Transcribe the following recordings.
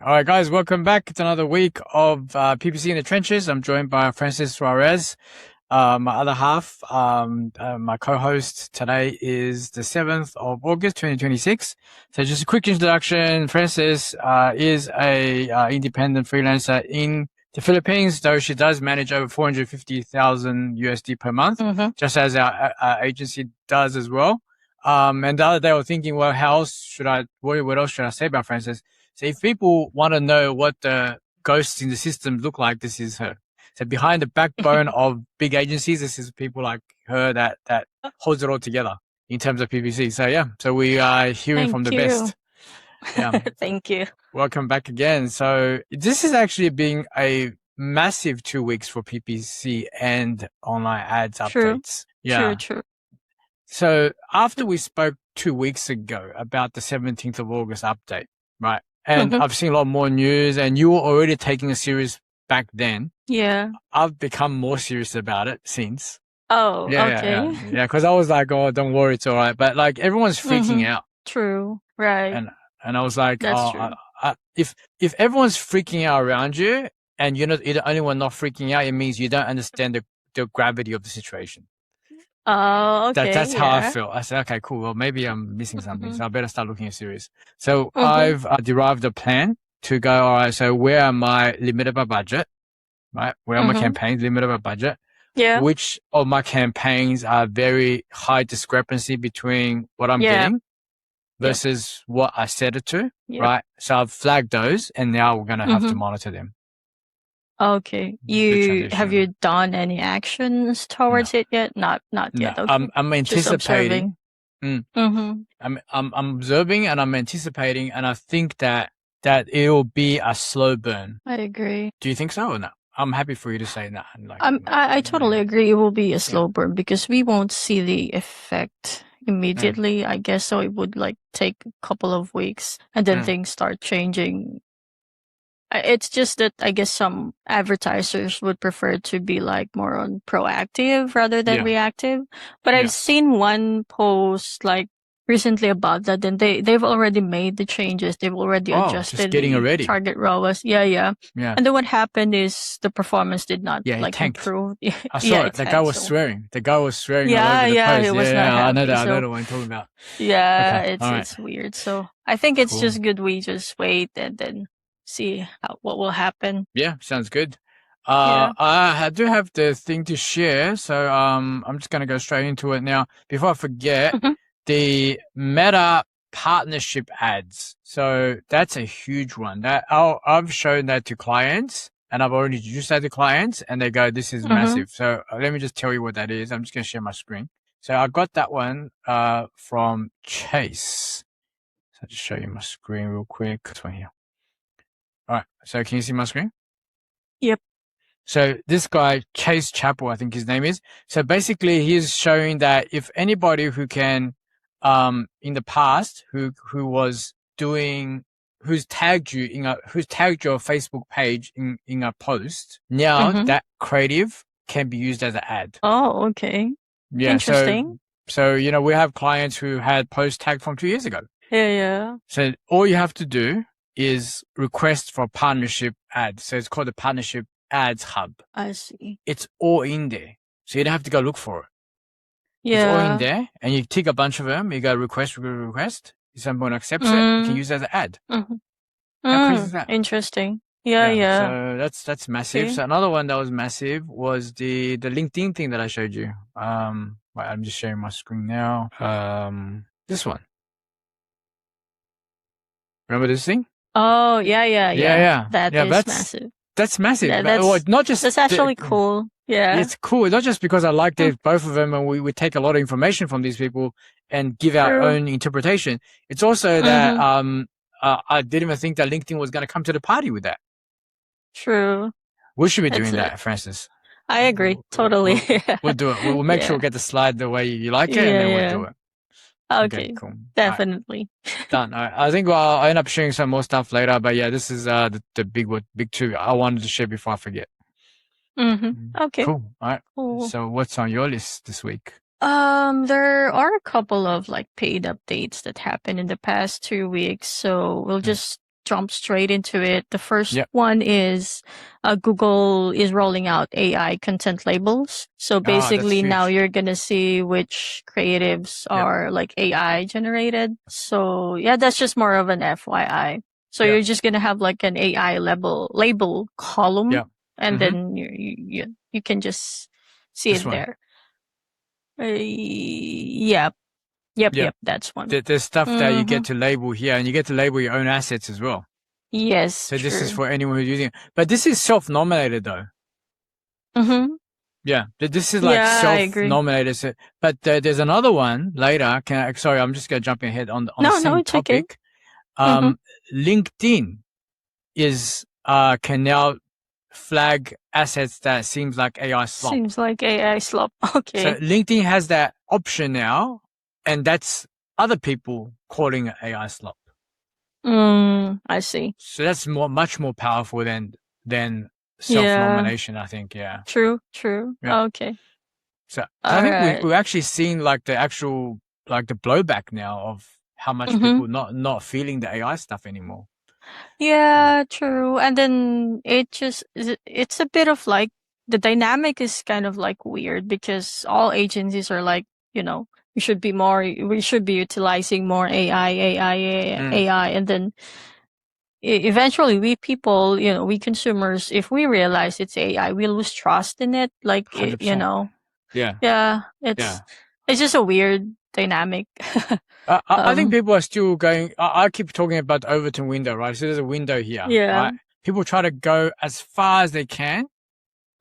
All right, guys, welcome back. It's another week of PPC in the Trenches. I'm joined by Francis Suarez, my other half. My co-host today is the 7th of August, 2026. So just a quick introduction. Francis is a independent freelancer in the Philippines, though she does manage over 450,000 USD per month, just as our agency does as well. And the other day I was thinking, well, what else should I say about Francis? So if people want to know what the ghosts in the system look like, this is her. So behind the backbone of big agencies, this is people like her that holds it all together in terms of PPC. So yeah, so we are hearing from the best. Yeah. Thank you. Welcome back again. So this is actually being a massive 2 weeks for PPC and online ads updates. Yeah. True. So after we spoke 2 weeks ago about the 17th of August update, right? And I've seen a lot more news, and you were already taking it serious back then. Yeah. I've become more serious about it since. Oh, okay. Yeah, because I was like, oh, don't worry, it's all right. But like everyone's freaking out. True. Right. And I was like, That's true. If everyone's freaking out around you and you're the only one not freaking out, it means you don't understand the gravity of the situation. Oh, okay. That's how I feel. I said, okay, cool. Well, maybe I'm missing something, so I better start looking at serious. So I've derived a plan to go, all right, so where am I limited by budget, right? Where are my campaigns limited by budget? Yeah. Which of my campaigns are very high discrepancy between what I'm getting versus what I set it to, right? So I've flagged those, and now we're going to have to monitor them. Okay. Have you done any actions towards it yet? Not yet. Okay. I'm anticipating. I'm observing and I'm anticipating, and I think that it will be a slow burn. I agree. Do you think so or no? I'm happy for you to say that. Like, I totally agree. It will be a slow burn because we won't see the effect immediately. I guess so. It would like take a couple of weeks, and then things start changing. It's just that I guess some advertisers would prefer to be like more on proactive rather than reactive. But I've seen one post like recently about that, and they've already made the changes. They've already adjusted just getting the target ROAS. Yeah. And then what happened is the performance did not improve. I saw it. The guy was swearing. The guy was swearing. Yeah, all over the post. He was not happy. I know that. I know the one you're talking about. Yeah, it's weird. So I think it's just good we just wait and then see what will happen. Yeah, sounds good. I do have the thing to share, so I'm just going to go straight into it now. Before I forget, the Meta partnership ads. So that's a huge one. That I've shown that to clients, and I've already introduced that to clients, and they go, "This is massive." So let me just tell you what that is. I'm just going to share my screen. So I got that one from Chase. So I'll just show you my screen real quick. This one here. All right. So can you see my screen? Yep. So this guy, Chase Chappell, I think his name is. So basically he's showing that if anybody who can, in the past, who's tagged your Facebook page in a post, now that creative can be used as an ad. Oh, okay. Yeah. Interesting. So, we have clients who had posts tagged from 2 years ago. Yeah. So all you have to do is request for partnership ads. So it's called the Partnership Ads Hub. I see. It's all in there. So you don't have to go look for it. Yeah. It's all in there, and you tick a bunch of them. You go request. If someone accepts it, you can use it as an ad. How crazy is that? Interesting. Yeah. So that's massive. So another one that was massive was the LinkedIn thing that I showed you. I'm just sharing my screen now. This one. Remember this thing? Oh, yeah. That's massive. That's massive. That's actually cool. Yeah. It's cool. Not just because I like both of them and we take a lot of information from these people and give our own interpretation. It's also that I didn't even think that LinkedIn was going to come to the party with that. True. We should be doing that, Francis. I agree. Totally. We'll do it. We'll make sure we get the slide the way you like it, and then we'll do it. Okay, cool. Definitely. Right. Done. I think I'll end up sharing some more stuff later, but yeah, this is the big two I wanted to share before I forget. Okay. Cool. All right. Cool. So what's on your list this week? There are a couple of like paid updates that happened in the past 2 weeks, so we'll just jump straight into it. The first Yep. one is Google is rolling out AI content labels. So That's basically now huge. you're going to see which creatives Yep. are like AI generated. So yeah, that's just more of an FYI. So Yep. you're just going to have like an AI label column, Yep. and Mhm. then you can just see This it one. there. Yep. Yep. That's one. There's stuff that you get Mhm. to label here, and you get to label your own assets as well. Yes, So this is true. for anyone who's using it. But this is self-nominated though. Mhm. Yeah, this is like Yeah, I agree. self-nominated. So, but there's another one later. Sorry, I'm just gonna jump ahead on the No, same it's okay. topic. Mhm. LinkedIn is can now flag assets that seems like AI slop. Seems like AI slop. So Okay. LinkedIn has that option now, and that's other people calling it AI slop. I see. So that's much more powerful than Yeah. self-nomination, I think. Yeah. True. Yeah. Okay. So I All think right. we've actually seen like the actual like the blowback now of how much Mhm. people not feeling the AI stuff anymore. Yeah, true. And then it's a bit of like the dynamic is kind of like weird because all agencies are like, we should be utilizing more AI, and then eventually we people, we consumers, if we realize it's AI, we lose trust in it. Like, 100%. Yeah. yeah, Yeah. it's just a weird dynamic. I think um, people are still going. I keep talking about the Overton window, right? So there's a window here, yeah. right? People try to go as far as they can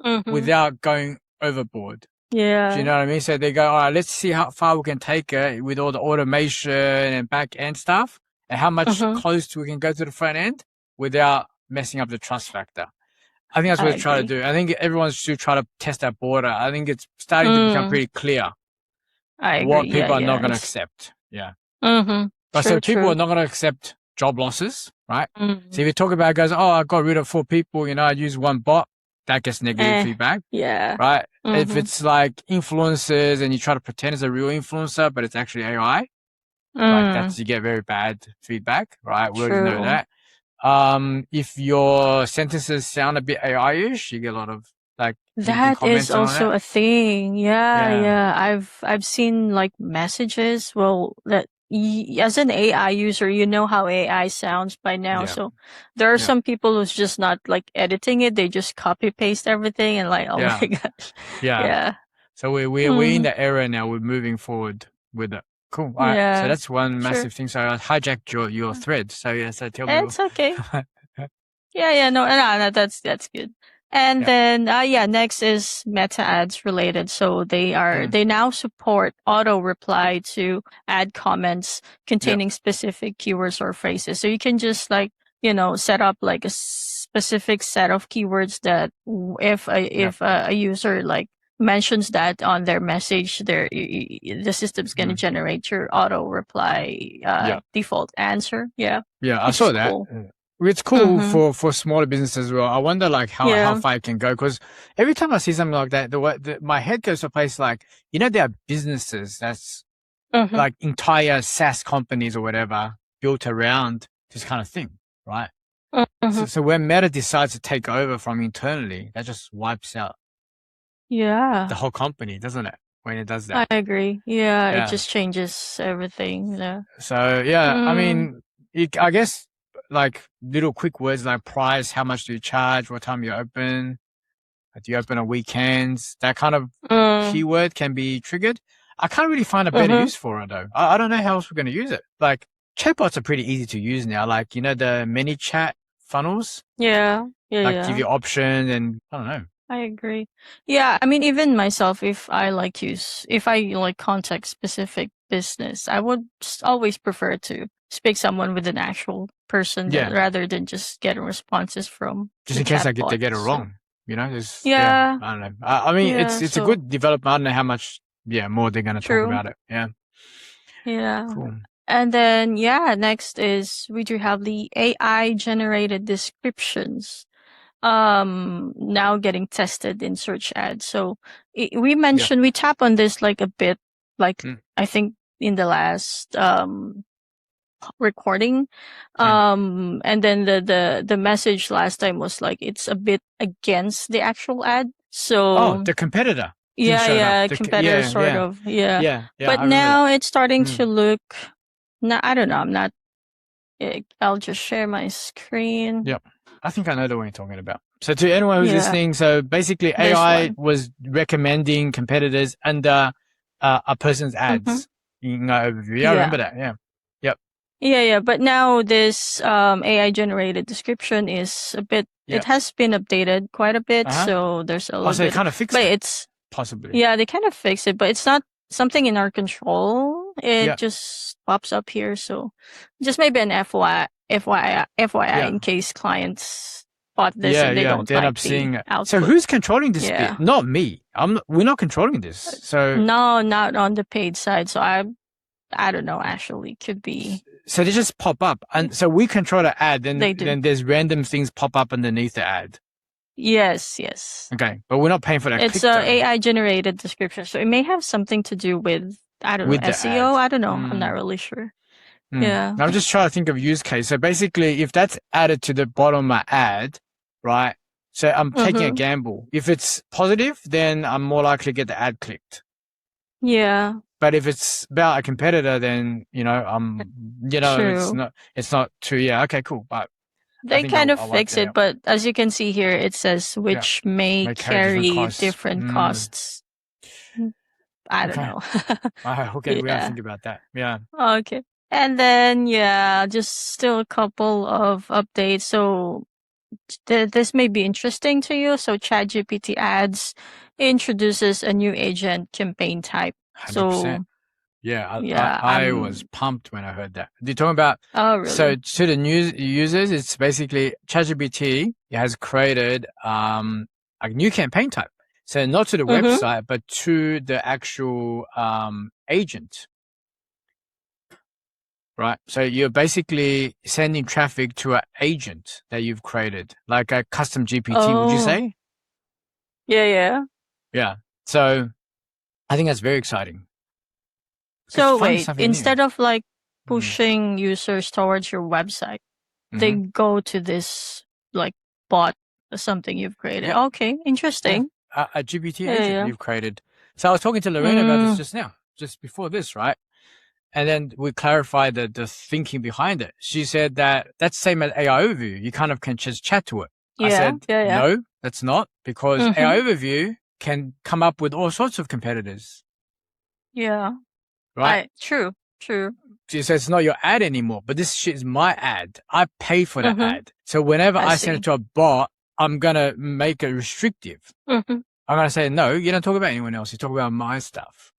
Mm-hmm. without going overboard. Do you Yeah. know what I mean? So they go, all right, let's see how far we can take it with all the automation and back end stuff, and how much Mm-hmm. close we can go to the front end without messing up the trust factor. I think that's what I they're trying to agree. do. I think everyone's still trying to test that border. I think it's starting to become pretty clear I agree. what Yeah, people are not yeah. going to accept. Yeah. Mm-hmm. But so True, people are true. not going to accept job losses, right? So Mm. if you talk about goes, oh, I got rid of 4 people, I used one bot, that gets negative feedback, Yeah. right? If Mm-hmm. it's like influencers and you try to pretend it's a real influencer, but it's actually AI, like that's, you get very bad feedback, right? We already know True. that. If your sentences sound a bit AI-ish, you get a lot of like negative That is comments and all also that. a thing. Yeah, Yeah. yeah. I've seen like messages. Well, that as an AI user, you know how AI sounds by now. Yeah. So there are Yeah. some people who's just not like editing it. They just copy paste everything and like, oh Yeah. my gosh. Yeah. Yeah. So we're in the era now. We're moving forward with it. Cool. All right. So Yeah. that's one Sure. massive thing. So I hijacked your thread. So yeah. So tell me. It's okay. Yeah, no, that's good. And Yeah. then next is meta ads related. So they now support auto reply to ad comments containing specific keywords or phrases. So you can just like, set up like a specific set of keywords that if a user like mentions that on their message, the system's going to generate your auto reply default answer. Yeah. Yeah. I Which saw is that. cool. It's cool Mm-hmm. for smaller businesses as well. I wonder like how far it can go, because every time I see something like that, my head goes to a place like, there are businesses that's Mm-hmm. like entire SaaS companies or whatever built around this kind of thing, right? Mm-hmm. So when Meta decides to take over from internally, that just wipes out the whole company, doesn't it? When it does that. I agree. Yeah, it Yeah. just changes everything. Yeah. So yeah, I Mm. mean, I guess like little quick words like price, how much do you charge, what time you open, do you open on weekends, that kind of keyword can be triggered. I can't really find a better use for it though. I don't know how else we're going to use it. Like chatbots are pretty easy to use now. Like, the mini chat funnels, Yeah. like give you options and I don't know. I agree. Yeah, I mean, even myself, if I like contact specific business, I would always prefer to speak someone with an actual person Yeah. rather than just getting responses from Just the in case chatbot. they get it So, wrong, there's, yeah. I don't know. I mean, Yeah, it's a good development. I don't know how much, more they're going to talk true. about it. Yeah. Yeah. Cool. And then, next is we do have the AI generated descriptions now getting tested in search ads. So we tap on this like a bit, like I think in the last recording. And then the message last time was like it's a bit against the actual ad. So the competitor. Competitor sort of. Yeah. But now it's starting to look. No, I don't know. I'm not. I'll just share my screen. Yep. I think I know the one you're talking about. So to anyone who's listening, so basically AI was recommending competitors under a person's ads. Overview. Yeah, I remember that. Yeah. Yep. Yeah. But now this AI generated description is a bit. Yep. It has been updated quite a bit, so there's a little bit. So they kind of fixed it. But it's possibly. Yeah, they kind of fixed it, but it's not something in our control. It just pops up here, so just maybe an FYI in case clients bought this and they don't like the output. So who's controlling this bit? Not me. We're not controlling this. So no, not on the paid side. So I don't know. Actually, could be. So they just pop up, and so we control the ad. Then there's random things pop up underneath the ad. Yes. Okay, but we're not paying for that. It's a AI generated description, so it may have something to do with SEO. I don't know. I'm not really sure. Yeah. I'm just trying to think of use case. So basically, if that's added to the bottom of my ad, right? So I'm taking a gamble. If it's positive, then I'm more likely to get the ad clicked. Yeah. But if it's about a competitor, then it's not too. Yeah. Okay. Cool. But they kind of fix it, but as you can see here, it says which may carry different costs. I don't know. Okay, we gotta think about that. Yeah. Okay. And then, just still a couple of updates. So this may be interesting to you. So ChatGPT Ads introduces a new agent campaign type. 100%. So I was pumped when I heard that. You're talking about, really? So to the new users, it's basically ChatGPT has created a new campaign type. So not to the website, but to the actual agent. Right. So you're basically sending traffic to an agent that you've created, like a custom GPT, would you say? Yeah. So I think that's very exciting. So wait, instead of like pushing users towards your website, they go to this like bot or something you've created. Yeah. Okay, interesting. Yeah. A GPT agent you've created. So I was talking to Lorena about this just before this, right? And then we clarified the thinking behind it. She said that that's the same as AI Overview. You kind of can just chat to it. I said, no, that's not, because AI Overview can come up with all sorts of competitors. Yeah. Right? True. So it's not your ad anymore, but this shit is my ad. I pay for that ad. So whenever I send it to a bot, I'm going to make it restrictive. I'm going to say, no, you don't talk about anyone else. You talk about my stuff.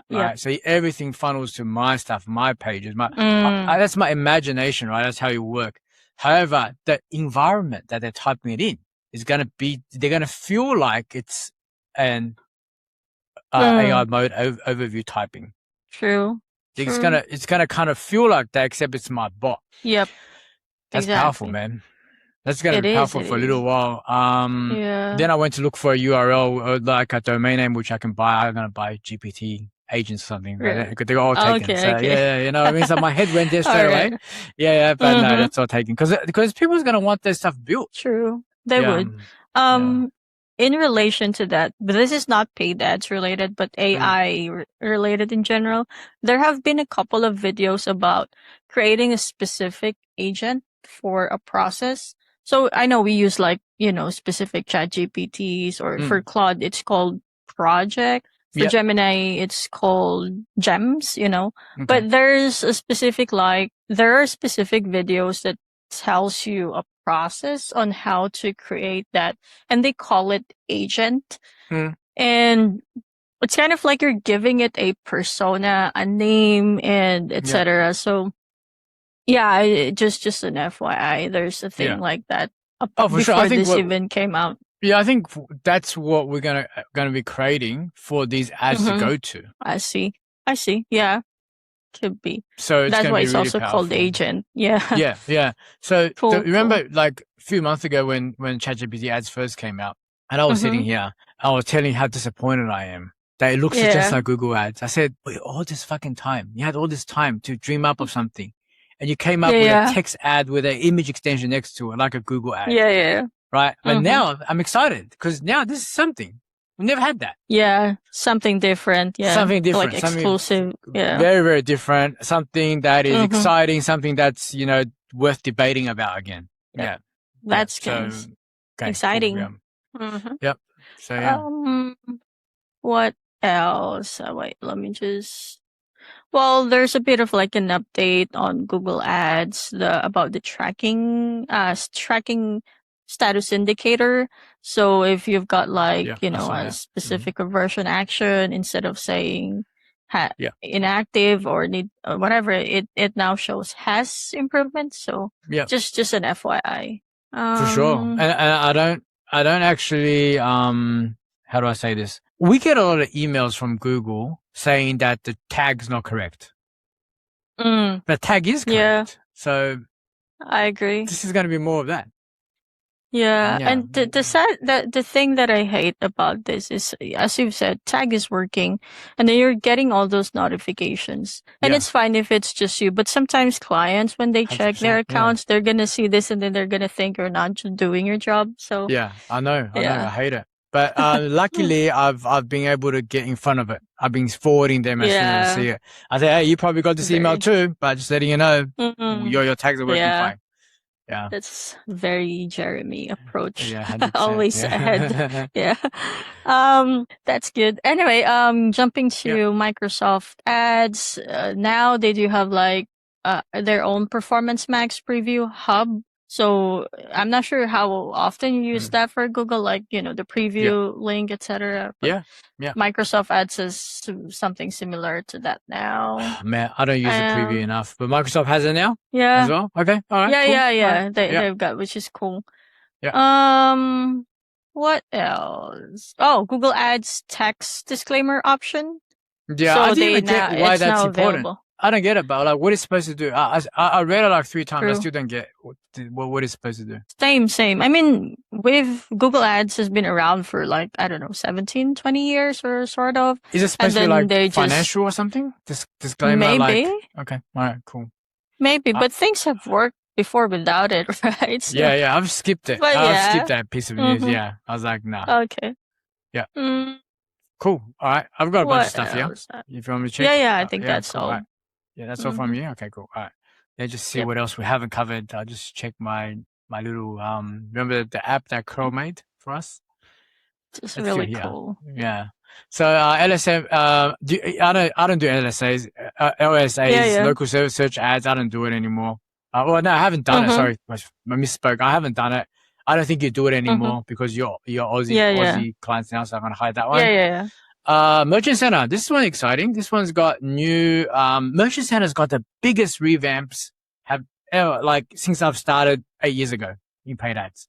Right. So everything funnels to my stuff, my pages. That's my imagination, right? That's how you work. However, the environment that they're typing it in is going to be, they're going to feel like it's an AI mode overview typing. True. It's gonna kind of feel like that, except it's my bot. Yep. That's powerful, man. That's gonna be powerful for a little while. Then I went to look for a URL, or like a domain name, which I can buy. I'm gonna buy GPT agents or something. Right? They're all taken. Yeah, you know what I mean? So my head went there straight away. Yeah, but no, that's all taken. Because people's gonna want their stuff built. True. They would. In relation to that, but this is not paid ads related, but AI related in general, there have been a couple of videos about creating a specific agent for a process. So I know we use specific chat GPTs, or for Claude, it's called Project. For Gemini, it's called Gems, but there's a specific, there are specific videos that tells you a process on how to create that, and they call it agent. And it's kind of like you're giving it a persona, a name, and etc. So just an FYI, there's a thing like that for sure. I think this even came out. Yeah, I think that's what we're gonna be creating for these ads to go to. I see. Yeah. Could be. So that's why it's really also powerful. called agent. Yeah. Yeah. So remember, like a few months ago when ChatGPT Ads first came out, and I was sitting here, I was telling you how disappointed I am that it looks just like Google Ads. I said, wait, all this fucking time, you had all this time to dream up of something, and you came up with a text ad with an image extension next to it, like a Google ad. Yeah. Right. But now I'm excited because now this is something. We never had that. Yeah. Something different. Yeah. Something different. Like exclusive. Yeah. Very, very different. Something that is exciting. Something that's, worth debating about again. Yeah. That's good. Exciting. Cool, Yep. So, yeah. What else? Wait, let me just. Well, there's a bit of like an update on Google Ads about the tracking status indicator. So if you've got like a specific conversion action, instead of saying inactive or need whatever, it now shows has improvement. So just an FYI. For sure. And I don't actually how do I say this? We get a lot of emails from Google saying that the tag's not correct. The tag is correct. So I agree. This is going to be more of that. Yeah. And the thing that I hate about this is, as you've said, tag is working and then you're getting all those notifications. And it's fine if it's just you, but sometimes clients, when they check their accounts, they're going to see this and then they're going to think you're not doing your job. So yeah, I know. I hate it. But luckily, I've been able to get in front of it. I've been forwarding them as soon as I see it. I say, hey, you probably got this email too, but just letting you know, your tags are working fine. Yeah, that's very Jeremy approach. Yeah, 100%, always ahead. Yeah, that's good. Anyway, jumping to Microsoft Ads. Now they do have like their own Performance Max preview hub. So I'm not sure how often you use that for Google, like, the preview link, etc. Yeah. Microsoft Ads is something similar to that now. Man, I don't use the preview enough, but Microsoft has it now. Yeah. As well. Okay. All right. Cool. Yeah. They've got, which is cool. Yeah. What else? Oh, Google Ads text disclaimer option. Yeah, so I didn't even get why that's important. Available. I don't get it, but like, what is supposed to do? I read it like 3 times. I still don't get what it's supposed to do. Same. I mean, Google Ads has been around for like, I don't know, 17, 20 years or sort of. Is it supposed to be like financial or something? Disclaimer? Maybe. Okay. All right, cool. Maybe, but things have worked before without it, right? So, yeah, I've skipped it. I've skipped that piece of news. Yeah, I was like, nah. Okay. Yeah. Cool. All right. I've got a bunch of stuff here. If you want me to check. Yeah, I think that's all. Right. Yeah, that's all from you. Okay, cool. All right. Let's just see what else we haven't covered. I'll just check my little remember the app that Crow made for us? It's really cool. Yeah. So LSM I don't do LSAs. LSAs, local service search ads. I don't do it anymore. No, I haven't done it. Sorry, I misspoke. I haven't done it. I don't think you do it anymore because you're Aussie clients now, so I'm gonna hide that one. Yeah. Merchant Center. This one exciting. This one's got new. Merchant Center's got the biggest revamps since I've started 8 years ago in paid ads.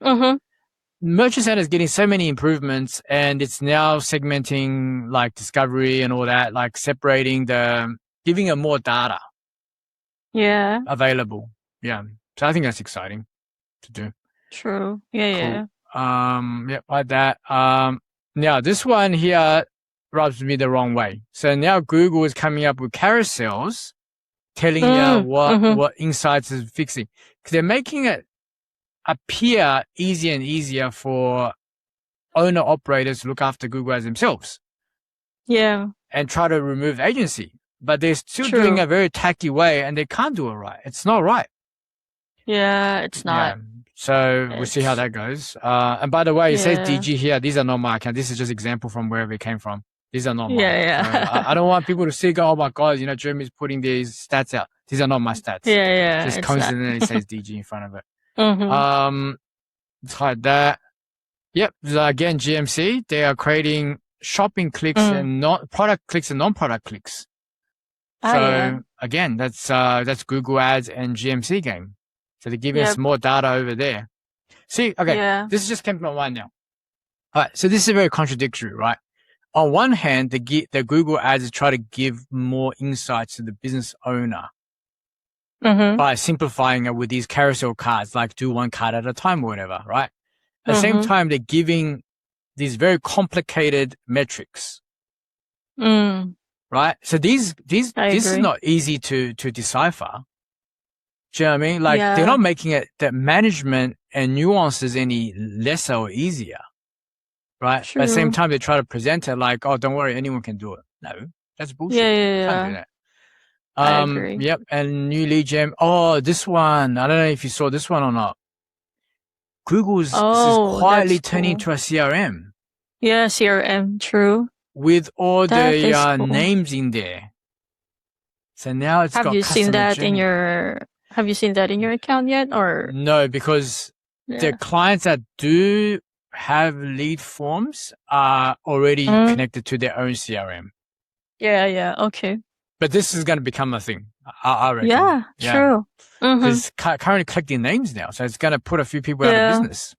Merchant Center is getting so many improvements, and it's now segmenting like discovery and all that, like separating giving it more data. Yeah. Available. Yeah. So I think that's exciting to do. True. Yeah. Like that. Now this one here rubs me the wrong way. So now Google is coming up with carousels telling you what insights is fixing. Because they're making it appear easier and easier for owner operators to look after Google Ads themselves. Yeah. And try to remove agency. But they're still doing a very tacky way and they can't do it right. It's not right. Yeah, it's not. Yeah. So we'll see how that goes. And by the way, it says DG here. These are not my account. This is just example from wherever it came from. These are not mine. Yeah. So I don't want people to see, oh my God, Jeremy's putting these stats out. These are not my stats. Yeah. Just coincidentally it says DG in front of it. Let's hide that. Yep. So again, GMC, they are creating shopping clicks and product clicks and non-product clicks. So again, that's Google Ads and GMC game. So they're giving us more data over there. See, okay, this just came to my mind now. All right, so this is very contradictory, right? On one hand, the Google Ads try to give more insights to the business owner by simplifying it with these carousel cards, like do one card at a time or whatever, right? At the same time, they're giving these very complicated metrics, right? So this is not easy to decipher. Do you know what I mean? Like, they're Yeah. not making it that management and nuances any lesser or easier, right? But at the same True. time, they try to present it like, oh, don't worry, anyone can do it. No, that's bullshit. Yeah. Can't do that. I agree. Yep. And new lead gem. Oh, this one. I don't know if you saw this one or not. Google's this is Oh, quietly that's turning cool. into a CRM Yeah, CRM. True. with all That the is cool. names in there. So now it's Have got you seen customer that journey. have you seen that in your account yet, or? No, because the Yeah. clients that do have lead forms are already connected to their own CRM. Yeah. Okay. But this is going to become a thing, I reckon. Yeah, true. Because currently collecting names now, so it's going to put a few people out of business.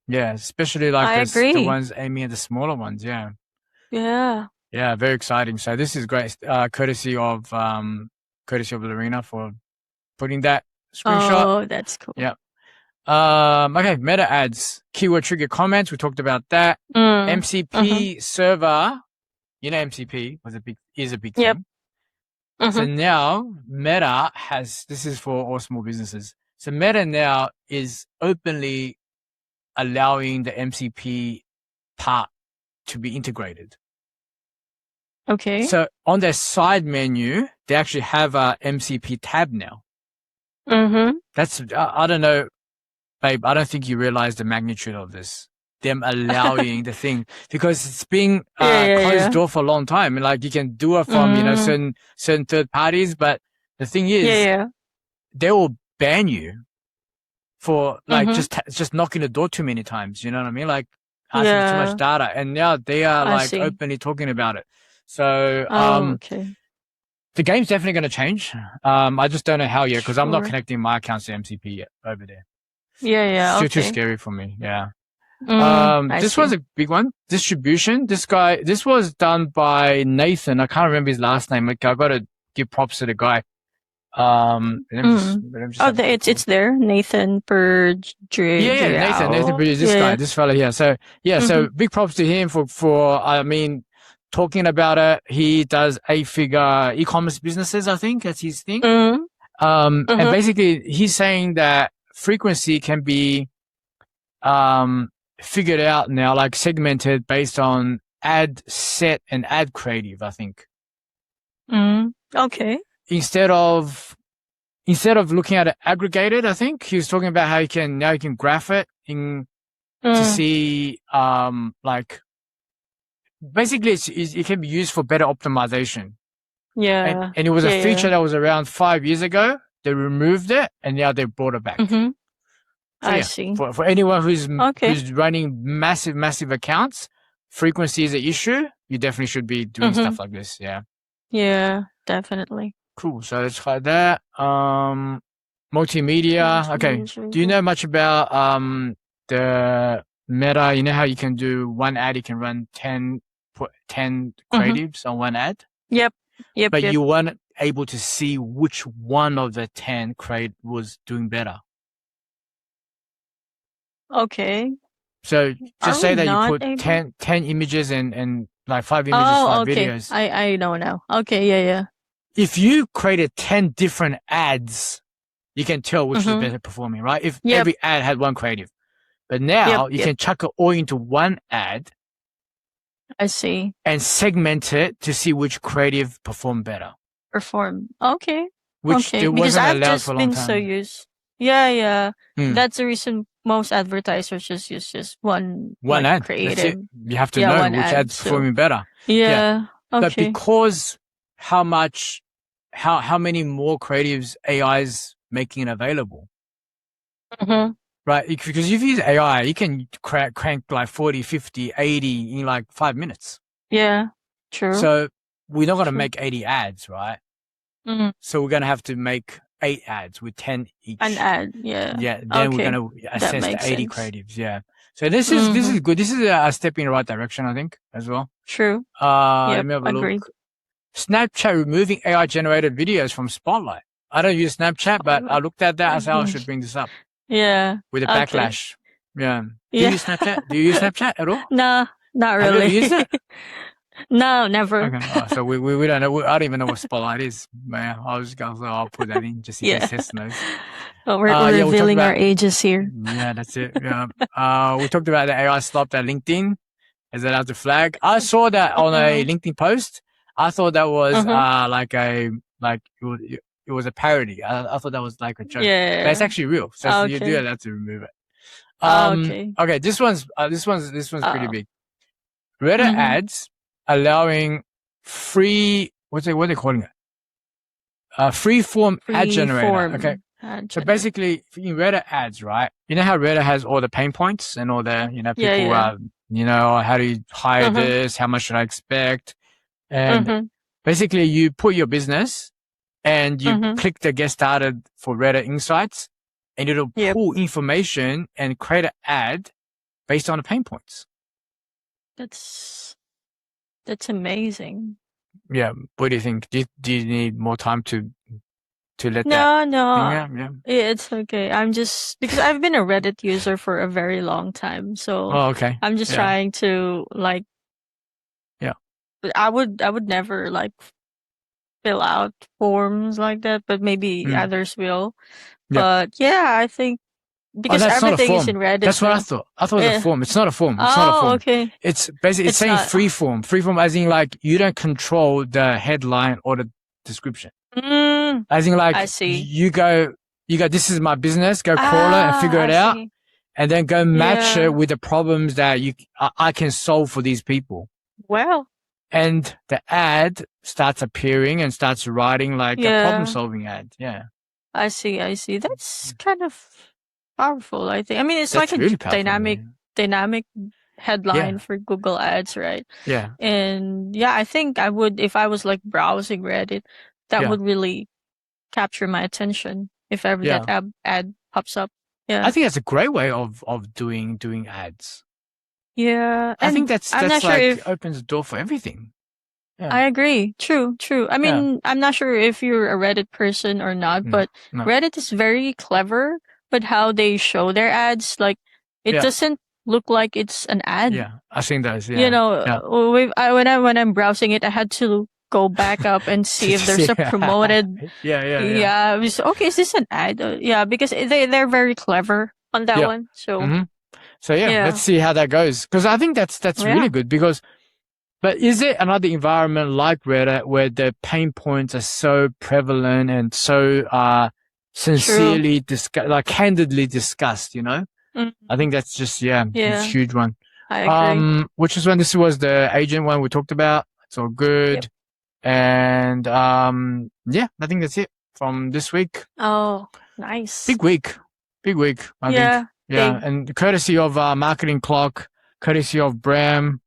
Yeah, especially like I the agree. ones aiming at the smaller ones. Yeah. Yeah. Yeah, very exciting. So this is great. Courtesy of Lorena for putting that screenshot. Oh, that's cool. Yeah. Okay, meta ads, keyword trigger comments. We talked about that. MCP server, you know, MCP is a big Yep. thing. So now Meta this is for all small businesses. So Meta now is openly allowing the MCP part to be integrated. Okay. So on their side menu, they actually have a MCP tab now. That's, I don't know, babe, I don't think you realize the magnitude of this. Them allowing the thing, because it's been closed door for a long time. And like, you can do it from, you know, certain third parties, but the thing is, they will ban you for like just knocking the door too many times. You know what I mean? Like asking too much data. And now they are like openly talking about it. So, okay. the game's definitely going to change. I just don't know how yet, because I'm not connecting my accounts to MCP yet over there. Yeah. It's Okay. too scary for me. Yeah. This see. was a big one. Distribution. This was done by Nathan. I can't remember his last name. Like, I got to give props to the guy. It's there. Nathan Nathan Burge, this guy, this fella here. So so big props to him for I mean, talking about it. He does 8-figure e-commerce businesses, I think that's his thing. And basically he's saying that frequency can be figured out now, like segmented based on ad set and ad creative, I think. Okay. Instead of looking at it aggregated, I think he was talking about how you can graph it to see, like, basically it can be used for better optimization. Yeah. And it was a feature that was around 5 years ago. They removed it and now they brought it back. So, I see. For anyone who's running massive accounts, frequency is an issue. You definitely should be doing stuff like this. Yeah. Yeah, definitely. Cool. So let's try that. Multimedia. Okay. Do you know much about the Meta? You know how you can do one ad, you can run 10 creatives on one ad? Yep. But you weren't able to see which one of the 10 was doing better. Okay. So just say that you put 10 images and like 5 images, 5 videos. I know now. Okay, yeah. If you created 10 different ads, you can tell which is better performing, right? If every ad had one creative. But now you can chuck it all into one ad. I see. And segment it to see which creative performed better. Okay. Which it wasn't allowed for a long time. So used. Yeah. That's the reason most advertisers just use just one ad. Creative. That's it. You have to know which ad's performing better. Yeah. Okay. But because how many more creatives AI is making it available. Right? Because if you use AI, you can crank like 40, 50, 80 in like 5 minutes. Yeah. True. So we're not going to make 80 ads, right? So we're going to have to make 8 ads with 10 each. An ad, yeah. Yeah. Then we're going to assess the 80 creatives. Yeah. So this is good. This is a step in the right direction, I think, as well. True. Let me have a look. Snapchat removing AI generated videos from Spotlight. I don't use Snapchat, but I looked at that. I said I should bring this up. Yeah. With a backlash. Yeah. Do you use Snapchat? Do you use Snapchat at all? No, not really. Have you used it? No, never. Okay. So we don't know. I don't even know what Spotlight is. Man, I'll put that in just in case Tess knows. Oh, we're Yeah, we talked revealing our about ages here. yeah, that's it. Yeah. We talked about the AI slop at LinkedIn. Is that out to flag? I saw that on a LinkedIn post. I thought that was like it was a parody. I thought that was like a joke, but it's Yeah. actually real. So you do Okay. have to remove it. Okay. Okay, this one's pretty Oh. big. Reddit Mm-hmm. ads allowing free what are they calling it? Free form ad Free generator. Okay. form ad So generator. basically in Reddit ads, right? You know how Reddit has all the pain points and all the, Yeah, people yeah. how do you hire Uh-huh. this? How much should I expect? And Mm-hmm. basically you put your business and you Mm-hmm. click the get started for Reddit insights and it'll Yep. pull information and create an ad based on the pain points. That's amazing. Yeah. What do you think? Do you need more time to let that No, thing no. out? Yeah. It's okay. I'm just because I've been a Reddit user for a very long time, so Oh, okay. I'm just Yeah. trying to like. Yeah. I would never like fill out forms like that, but maybe Mm. others will. Yeah. But yeah, I think Oh, because that's not a everything is in form. Reddit That's what I now. thought. I thought it was a Yeah. form. It's not a form. It's not a Oh, form. okay. It's basically it's It's saying not. free form. Free form as in like you don't control the headline or the description. As in I like see. you go, this is my business, go crawl it and figure I it out see. and then go match it Yeah. with the problems that I can solve for these people. Well, And the ad starts appearing and starts writing like a problem yeah. solving ad. Yeah. I see. I see. That's kind of powerful, I think. I mean, it's like That's a really powerful. dynamic Yeah. headline for Google Ads, right? Yeah. And yeah, I think I would if I was like browsing Reddit, that Yeah. would really capture my attention if ever that Yeah. ad pops up. I Yeah. think that's a great way of doing ads. Yeah. I think And I'm not that's sure like if opens the door for everything. Yeah. I agree. True, true. I Yeah. mean, I'm not sure if you're a Reddit person or not, No. but No. Reddit is very clever with how they show their ads. Like, it Yeah. doesn't look like it's an ad. Yeah. I've seen those. You Yeah. know, Yeah. when I'm browsing it, I had to go back up and see if there's a promoted. Yeah. Yeah. Yeah. Yeah, okay, is this an ad? Yeah, because they're very clever on that Yeah. one. So Mm-hmm. So yeah, let's yeah, see how that goes. Because I think that's yeah, really good. But is it another environment like Reddit where the pain points are so prevalent and so true. sincerely like candidly discussed? Mm, I think that's just it's a yeah, huge one. I agree. Which is when this was the agent one we talked about. It's all Yep. good. And yeah, I think that's it from this week. Oh, nice. Big week. Big week, I think. Yeah, Yeah. big. And courtesy of Marketing Clock, courtesy of Bram,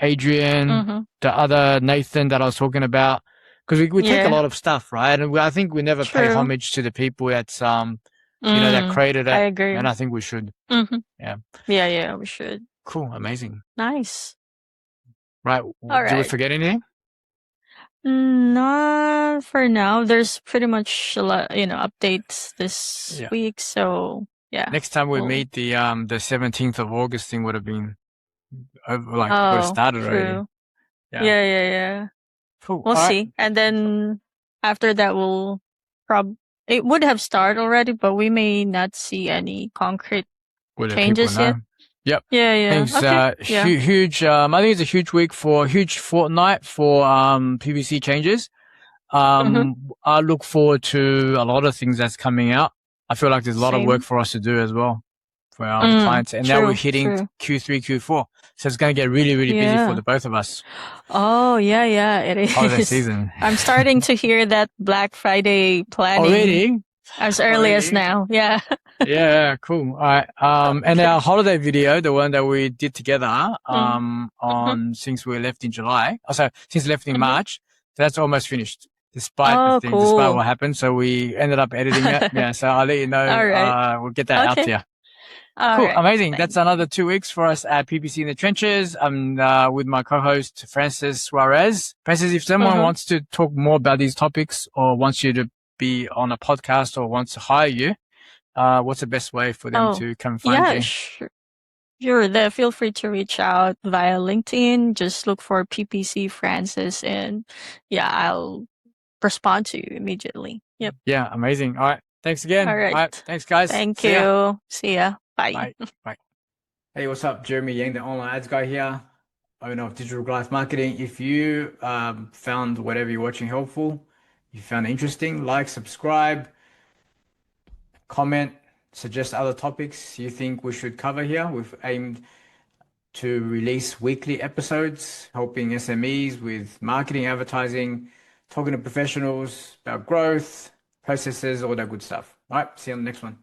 Adrian, Mm-hmm. the other Nathan that I was talking about. Because we take a Yeah, lot of stuff, right? And I think we never pay true. homage to the people that's that created I it. agree. And I think we should. Mm-hmm. Yeah. Yeah, yeah, we should. Cool. Amazing. Nice. Right. All Did we right. forget anything? Not for now. There's pretty much a lot, updates this Yeah. week. So yeah. Next time we We'll, meet, the 17th of August thing would have been over, would have oh, started already. true. Yeah. Yeah, yeah, yeah. Cool. We'll All right. see. And then after that, it would have started already, but we may not see any concrete Will the people changes yet. know? Yep. Yeah, yeah. Thanks. Okay. Yeah. Huge. I think it's a huge week huge fortnight for PPC changes. I look forward to a lot of things that's coming out. I feel like there's a lot of work Same. for us to do as well for our clients. And now we're True, hitting true. Q3, Q4. So it's going to get really, really busy for Yeah. the both of us. Oh, yeah, yeah, it Holiday is. season. I'm starting to hear that Black Friday planning Already? as early as now. Yeah. Yeah, cool. All right. And our holiday video, the one that we did together, since we left in July, since left in March, that's almost finished. Despite Oh, despite cool. what happened. So we ended up editing it. Yeah. So I'll let you know. All right. We'll get that out to Okay. you. All Cool. right. Amazing. Thanks. That's another 2 weeks for us at PPC in the Trenches. I'm with my co-host, Francis Suarez. Francis, if someone wants to talk more about these topics or wants you to be on a podcast or wants to hire you, what's the best way for them to come find Yeah, you? sure. Feel free to reach out via LinkedIn. Just look for PPC Francis and yeah, I'll respond to you immediately. Yep. Yeah, amazing. All right. Thanks again. All All right. right. Thanks, guys. Thank See ya. you. See ya. Bye. Bye. Bye. Hey, what's up? Jeremy Yang, the online ads guy here, owner of Digital Growth Marketing. If you found whatever you're watching helpful, you found it interesting, like, subscribe, comment, suggest other topics you think we should cover here. We've aimed to release weekly episodes, helping SMEs with marketing, advertising, talking to professionals about growth, processes, all that good stuff. All right, see you on the next one.